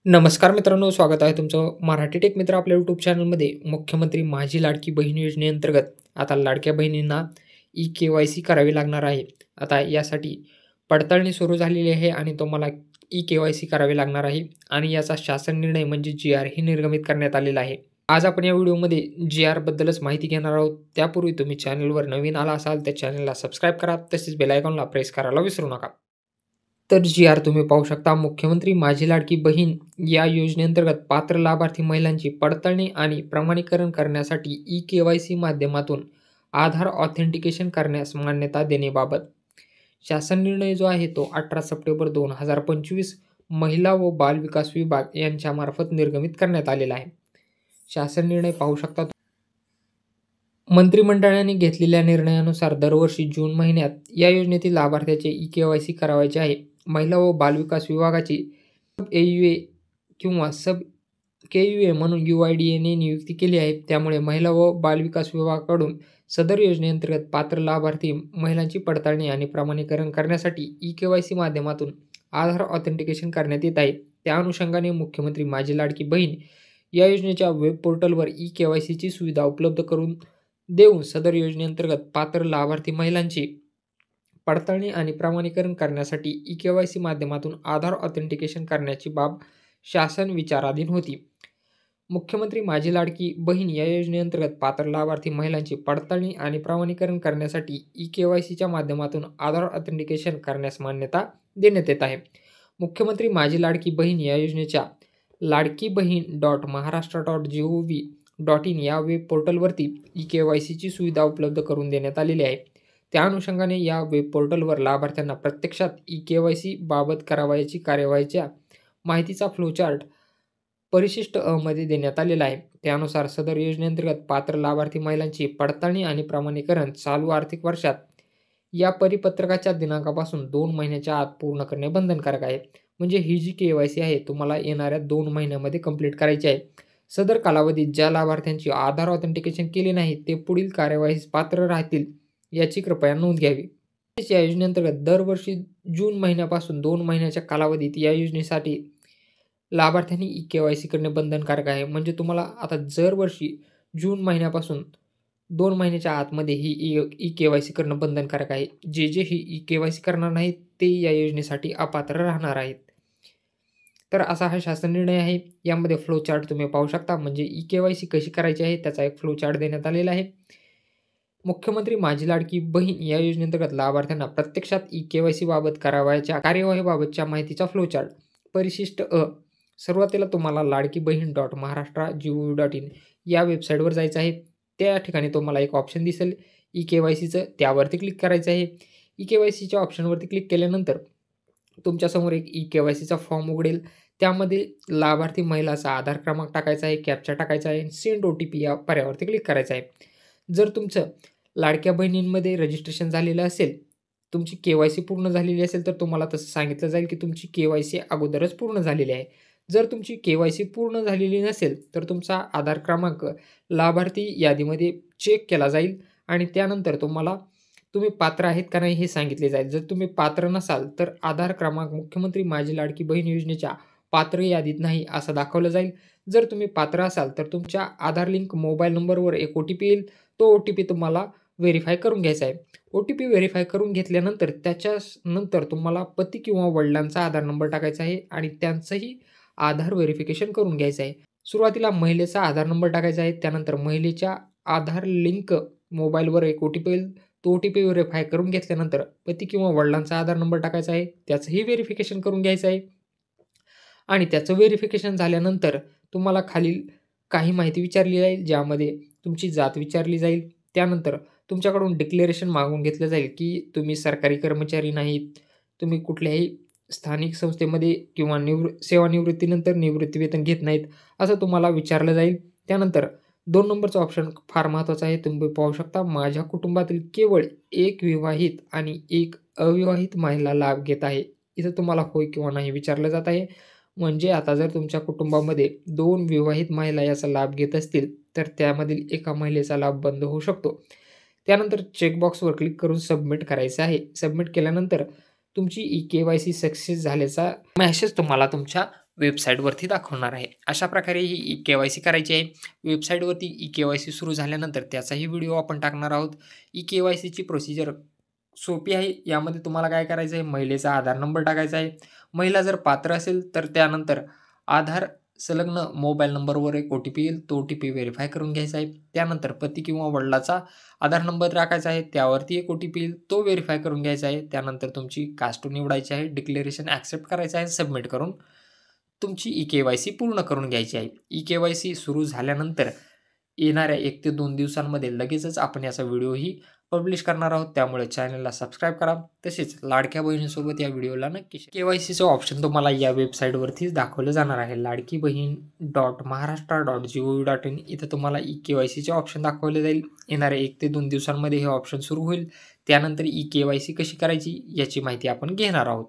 नमस्कार मित्रांनो, स्वागत आहे तुमचं मराठी टेक मित्र आपल्या यूट्यूब चॅनलमध्ये. मुख्यमंत्री माझी लाडकी बहीण योजनेअंतर्गत आता लाडक्या बहिणींना ई-के-वाय-सी करावी लागणार आहे. आता यासाठी पडताळणी सुरू झालेली आहे आणि तुम्हाला ई-के-वाय-सी करावी लागणार आहे आणि याचा शासन निर्णय म्हणजे जी-आर ही निर्गमित करण्यात आलेला आहे. आज आपण या व्हिडिओमध्ये जी-आरबद्दलच माहिती घेणार आहोत. त्यापूर्वी तुम्ही चॅनलवर नवीन आला असाल तर चॅनलला सबस्क्राईब करा, तसेच बेल आयकॉनला प्रेस करायला विसरू नका. तर जी-आर तुम्ही पाहू शकता. मुख्यमंत्री माझी लाडकी बहीण या योजनेअंतर्गत पात्र लाभार्थी महिलांची पडताळणी आणि प्रमाणीकरण करण्यासाठी ई-के-वाय-सी माध्यमातून आधार ऑथेंटिकेशन करण्यास मान्यता देण्याबाबत शासन निर्णय जो आहे तो 18 सप्टेंबर 2025 महिला व बाल विकास विभाग यांच्यामार्फत निर्गमित करण्यात आलेला आहे. शासन निर्णय पाहू शकता. मंत्रिमंडळाने घेतलेल्या निर्णयानुसार दरवर्षी जून महिन्यात या योजनेतील लाभार्थ्याचे ई-के-वाय-सी करावयाचे आहे. महिला व बालविकास विभागाची सब एयूए किंवा सब केयूए म्हणून UIDAने नियुक्ती केली आहे. त्यामुळे महिला व बालविकास विभागाकडून सदर योजनेअंतर्गत पात्र लाभार्थी महिलांची पडताळणी आणि प्रमाणीकरण करण्यासाठी ई-के-वाय-सी माध्यमातून आधार ऑथेंटिकेशन करण्यात येत आहे. त्या अनुषंगाने मुख्यमंत्री माझी लाडकी बहीण या योजनेच्या वेब पोर्टलवर ई-के-वाय-सीची सुविधा उपलब्ध करून देऊन सदर योजनेअंतर्गत पात्र लाभार्थी महिलांची पडताळणी आणि प्रमाणीकरण करण्यासाठी ई-के-वाय-सी माध्यमातून आधार ऑथेंटिकेशन करण्याची बाब शासन विचाराधीन होती. मुख्यमंत्री माझी लाडकी बहीण या योजनेअंतर्गत पात्र लाभार्थी महिलांची पडताळणी आणि प्रमाणीकरण करण्यासाठी ई-के-वाय-सीच्या माध्यमातून आधार ऑथेंटिकेशन करण्यास मान्यता देण्यात येत आहे. मुख्यमंत्री माझी लाडकी बहीण या योजनेच्या ladkibhin.maharashtra.gov.in या वेब पोर्टलवरती ई-के-वाय-सीची सुविधा उपलब्ध करून देण्यात आलेली आहे. त्या अनुषंगाने या वेब पोर्टलवर लाभार्थ्यांना प्रत्यक्षात ई-के-वाय-सी बाबत करावयाची कार्यवाहीच्या माहितीचा फ्लोचार्ट परिशिष्ट अ मध्ये देण्यात आलेला आहे. त्यानुसार सदर योजनेअंतर्गत पात्र लाभार्थी महिलांची पडताळणी आणि प्रमाणीकरण चालू आर्थिक वर्षात या परिपत्रकाच्या दिनांकापासून 2 महिन्याच्या आत पूर्ण करणे बंधनकारक आहे. म्हणजे ही जी के-वाय-सी आहे तुम्हाला येणाऱ्या 2 महिन्यामध्ये कंप्लीट करायची आहे. सदर कालावधीत ज्या लाभार्थ्यांची आधार ऑथेंटिकेशन केले नाही ते पुढील कार्यवाहीस पात्र राहतील याची कृपया नोंद घ्यावी. या योजनेअंतर्गत दरवर्षी जून महिन्यापासून 2 महिन्याच्या कालावधीत या योजनेसाठी लाभार्थ्यांनी ई-के-वाय-सी करणे बंधनकारक आहे. म्हणजे तुम्हाला आता दरवर्षी जून महिन्यापासून 2 महिन्याच्या आतमध्ये ही ई-के-वाय-सी करणं बंधनकारक आहे. जे ही ई-के-वाय-सी करणार नाहीत ते या योजनेसाठी अपात्र राहणार आहेत. तर असा हा शासन निर्णय आहे. यामध्ये फ्लो चार्ट तुम्ही पाहू शकता. म्हणजे ई-के-वाय-सी कशी करायची आहे त्याचा एक फ्लो चार्ट देण्यात आलेला आहे. मुख्यमंत्री माझी लाडकी बहीण या योजनेअंतर्गत लाभार्थ्यांना प्रत्यक्षात ई-के-वाय-सी बाबत करावयाच्या कार्यवाहीबाबतच्या माहितीचा फ्लो चार्ट परिशिष्ट अ. सुरुवातीला तुम्हाला ladkibhin.maharashtra.gov.in या वेबसाईटवर जायचं आहे. त्या ठिकाणी तुम्हाला एक ऑप्शन दिसेल ई-के-वाय-सीचं, त्यावरती क्लिक करायचं आहे. ई-के-वाय-सीच्या ऑप्शनवरती क्लिक केल्यानंतर तुमच्यासमोर एक ई-के-वाय-सीचा फॉर्म उघडेल. त्यामध्ये लाभार्थी महिलाचा आधार क्रमांक टाकायचा आहे, कॅप्चा टाकायचा आहे, सेंड OTP या पर्यायावरती क्लिक करायचं आहे. जर तुमचं लाडक्या बहिणींमध्ये रजिस्ट्रेशन झालेलं असेल, तुमची के-वाय-सी पूर्ण झालेली असेल तर तुम्हाला तसं सांगितलं जाईल की तुमची के-वाय-सी अगोदरच पूर्ण झालेली आहे. जर तुमची के-वाय-सी पूर्ण झालेली नसेल तर तुमचा आधार क्रमांक लाभार्थी यादीमध्ये चेक केला जाईल आणि त्यानंतर तुम्ही पात्र आहेत का नाही हे सांगितले जाईल. जर तुम्ही पात्र नसाल तर आधार क्रमांक मुख्यमंत्री माझी लाडकी बहीण योजनेच्या पात्र यादीत नाही असं दाखवलं जाईल. जर तुम्ही पात्र असाल तर तुमच्या आधार लिंक मोबाईल नंबरवर एक OTP येईल. तो OTP तुम्हाला व्हेरीफाय करून घ्यायचा आहे. OTP व्हेरीफाय करून घेतल्यानंतर त्याच्यानंतर तुम्हाला पती किंवा वडिलांचा आधार नंबर टाकायचा आहे आणि त्यांचंही आधार व्हेरिफिकेशन करून घ्यायचं आहे. सुरुवातीला महिलेचा आधार नंबर टाकायचा आहे. त्यानंतर महिलेच्या आधार लिंक मोबाईलवर एक OTP येईल. तो OTP व्हेरीफाय करून घेतल्यानंतर पती किंवा वडिलांचा आधार नंबर टाकायचा आहे. त्याचंही व्हेरिफिकेशन करून घ्यायचं आहे आणि त्याचं व्हेरिफिकेशन झाल्यानंतर तुम्हाला खालील काही माहिती विचारली जाईल, ज्यामध्ये तुमची जात विचारली जाईल. त्यानंतर तुमच्याकडून डिक्लेरेशन मागून घेतलं जाईल की तुम्ही सरकारी कर्मचारी नाहीत, तुम्ही कुठल्याही स्थानिक संस्थेमध्ये किंवा सेवानिवृत्तीनंतर निवृत्तीवेतन घेत नाहीत असं तुम्हाला विचारलं जाईल. त्यानंतर 2 नंबरचा ऑप्शन फार महत्त्वाचा आहे. तुम्ही पाहू शकता, माझ्या कुटुंबातील केवळ एक विवाहित आणि एक अविवाहित महिला लाभ घेत आहे. इथं तुम्हाला होय किंवा नाही विचारलं जात आहे. म्हणजे आता जर तुमच्या कुटुंबामध्ये 2 विवाहित महिला याचा लाभ घेत असतील तर त्यामधील एका महिलेचा लाभ बंद होऊ शकतो. त्यानंतर चेकबॉक्सवर क्लिक करून सबमिट करायचं आहे. सबमिट केल्यानंतर तुमची ई-के-वाय-सी सक्सेस झाल्याचा मेसेज तुम्हाला तुमच्या वेबसाईटवरती दाखवणार आहे. अशा प्रकारे ही ई-के-वाय-सी करायची आहे. वेबसाईटवरती ई-के-वाय-सी सुरू झाल्यानंतर त्याचाही व्हिडिओ आपण टाकणार आहोत. ई-के-वाय-सीची प्रोसिजर सोपी आहे. यामध्ये तुम्हाला काय करायचं आहे, महिलेचा आधार नंबर टाकायचा आहे. महिला जर पात्र असेल तर त्यानंतर आधार संलग्न मोबाईल नंबरवर एक ओ-टी-पी येईल. तो ओ-टी-पी व्हेरिफाय करून घ्यायचा आहे. त्यानंतर पती किंवा वडिलाचा आधार नंबर टाकायचा आहे. त्यावरती एक ओ-टी-पी येईल. तो व्हेरिफाय करून घ्यायचा आहे. त्यानंतर तुमची कास्ट निवडायची आहे. डिक्लेरेशन ॲक्सेप्ट करायचं आहे. सबमिट करून तुमची ई-के-वाय-सी पूर्ण करून घ्यायची आहे. ई-के-वाय-सी सुरू झाल्यानंतर येणाऱ्या 1 ते 2 दिवसांमध्ये लगेचच आपण याचा व्हिडिओही पब्लिश करणार आहोत. त्यामुळे चॅनलला सबस्क्राईब करा. तसेच लाडक्या बहिणीसोबत या व्हिडिओला नक्की शेअर. के-वाय-सीचं ऑप्शन तुम्हाला या वेबसाईटवरतीच दाखवलं जाणार आहे. ladkibhin.maharashtra.gov.in इथं तुम्हाला ई-के-वाय-सीचे ऑप्शन दाखवले जाईल. येणाऱ्या 1 ते 2 दिवसांमध्ये हे ऑप्शन सुरू होईल. त्यानंतर ई-के-वाय-सी कशी करायची याची माहिती आपण घेणार आहोत.